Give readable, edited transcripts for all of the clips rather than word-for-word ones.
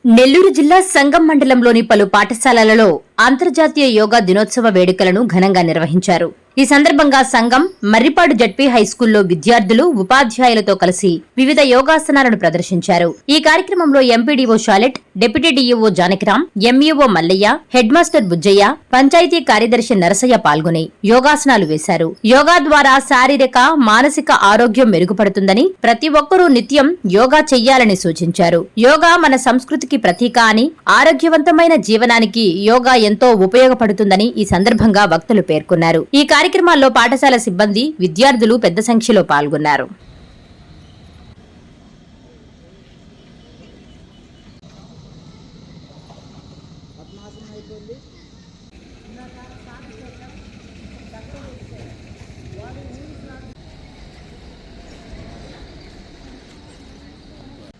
నెల్లూరు జిల్లా సంగం మండలంలోని పలు పాఠశాలలలో అంతర్జాతీయ యోగా దినోత్సవ వేడుకలను ఘనంగా నిర్వహించారు. ఈ సందర్భంగా సంగం మర్రిపాడు జడ్పీ హైస్కూల్లో విద్యార్థులు ఉపాధ్యాయులతో కలిసి వివిధ యోగాసనాలను ప్రదర్శించారు. ఈ కార్యక్రమంలో MPDO Shalet, deputy DEO Janakiram, MEO Mallaiah, head master Bujjaiah, panchayat కార్యదర్శి నరసయ్య పాల్గొని యోగాసనాలు వేశారు. యోగా ద్వారా శారీరక, మానసిక ఆరోగ్యం మెరుగుపడుతుందని, ప్రతి ఒక్కరూ నిత్యం యోగా చెయ్యాలని సూచించారు. యోగా మన సంస్కృతికి ప్రతీక అని, ఆరోగ్యవంతమైన జీవనానికి యోగా ఎంతో ఉపయోగపడుతుందని ఈ సందర్భంగా వక్తలు పేర్కొన్నారు. ఈ కార్యక్రమాల్లో పాఠశాల సిబ్బంది, విద్యార్థులు పెద్ద సంఖ్యలో పాల్గొన్నారు.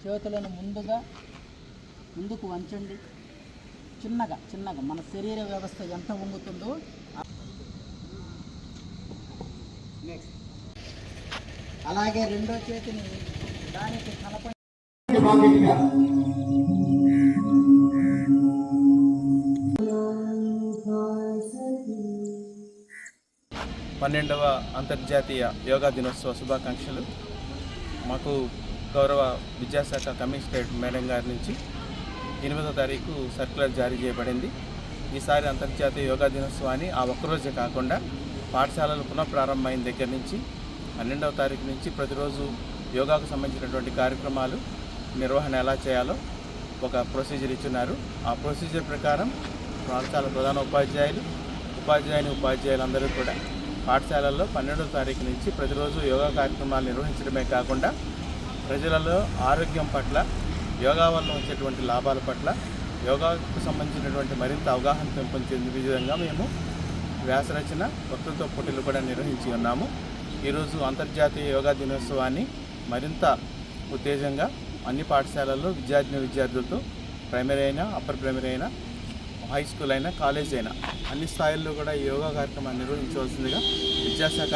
చేతులను ముందుకు వంచండి. చిన్నగా మన శరీర వ్యవస్థ ఎంత వంగుతుందో నెక్స్ట్ అలాగే రెండో చేతిని దానికి కలపండి. 12వ అంతర్జాతీయ యోగా దినోత్సవ శుభాకాంక్షలు. మాకు గౌరవ విద్యాశాఖ కమిషనరేట్ మేడం గారి నుంచి 8వ తారీఖు సర్క్యులర్ జారీ చేయబడింది. ఈసారి అంతర్జాతీయ యోగా దినోత్సవాన్ని ఆ ఒక్కరోజే కాకుండా పాఠశాలలు పునఃప్రారంభమైన దగ్గర నుంచి 12వ తారీఖు నుంచి ప్రతిరోజు యోగాకు సంబంధించినటువంటి కార్యక్రమాలు నిర్వహణ ఎలా చేయాలో ఒక ప్రొసీజర్ ఇచ్చున్నారు. ఆ ప్రొసీజర్ ప్రకారం పాఠశాల ప్రధాన ఉపాధ్యాయులందరూ కూడా పాఠశాలల్లో 12వ తారీఖు నుంచి ప్రతిరోజు యోగా కార్యక్రమాలు నిర్వహించడమే కాకుండా ప్రజలలో ఆరోగ్యం పట్ల, యోగా వల్ల వచ్చేటువంటి లాభాల పట్ల, యోగాకు సంబంధించినటువంటి మరింత అవగాహన పెంపొందే విధంగా మేము వ్యాసరచన, వక్తృత్వ పోటీలు కూడా నిర్వహించి ఉన్నాము. ఈరోజు అంతర్జాతీయ యోగా దినోత్సవాన్ని మరింత ఉత్తేజంగా అన్ని పాఠశాలల్లో విద్యార్థులతో ప్రైమరీ అయినా, అప్పర్ ప్రైమరీ అయినా, హై స్కూల్ అయినా, కాలేజ్ అయినా అన్ని స్థాయిల్లో కూడా ఈ యోగా కార్యక్రమాన్ని నిర్వహించవలసిందిగా విద్యాశాఖ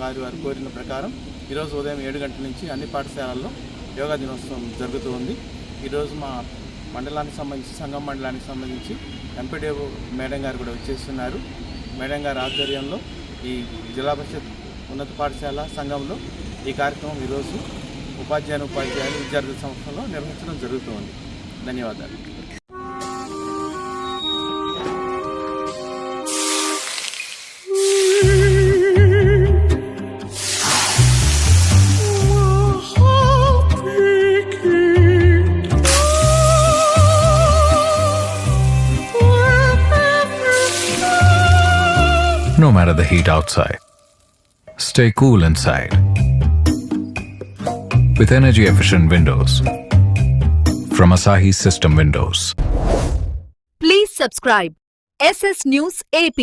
వారి కోరిన ప్రకారం ఈరోజు ఉదయం 7 గంటల నుంచి అన్ని పాఠశాలల్లో యోగా దినోత్సవం జరుగుతూ ఉంది. ఈరోజు మా మండలానికి సంబంధించి, సంగం మండలానికి సంబంధించి ఎంపీడీఓ మేడం గారు కూడా వచ్చేస్తున్నారు. మేడం గారి ఆధ్వర్యంలో ఈ జిల్లా పరిషత్ ఉన్నత పాఠశాల సంఘంలో ఈ కార్యక్రమం ఈరోజు ఉపాధ్యాయులు విద్యార్థుల సంస్థలో నిర్వహించడం జరుగుతుంది. ధన్యవాదాలు. No matter the heat outside, stay cool inside with energy-efficient windows from Asahi System Windows. Please subscribe SS News AP.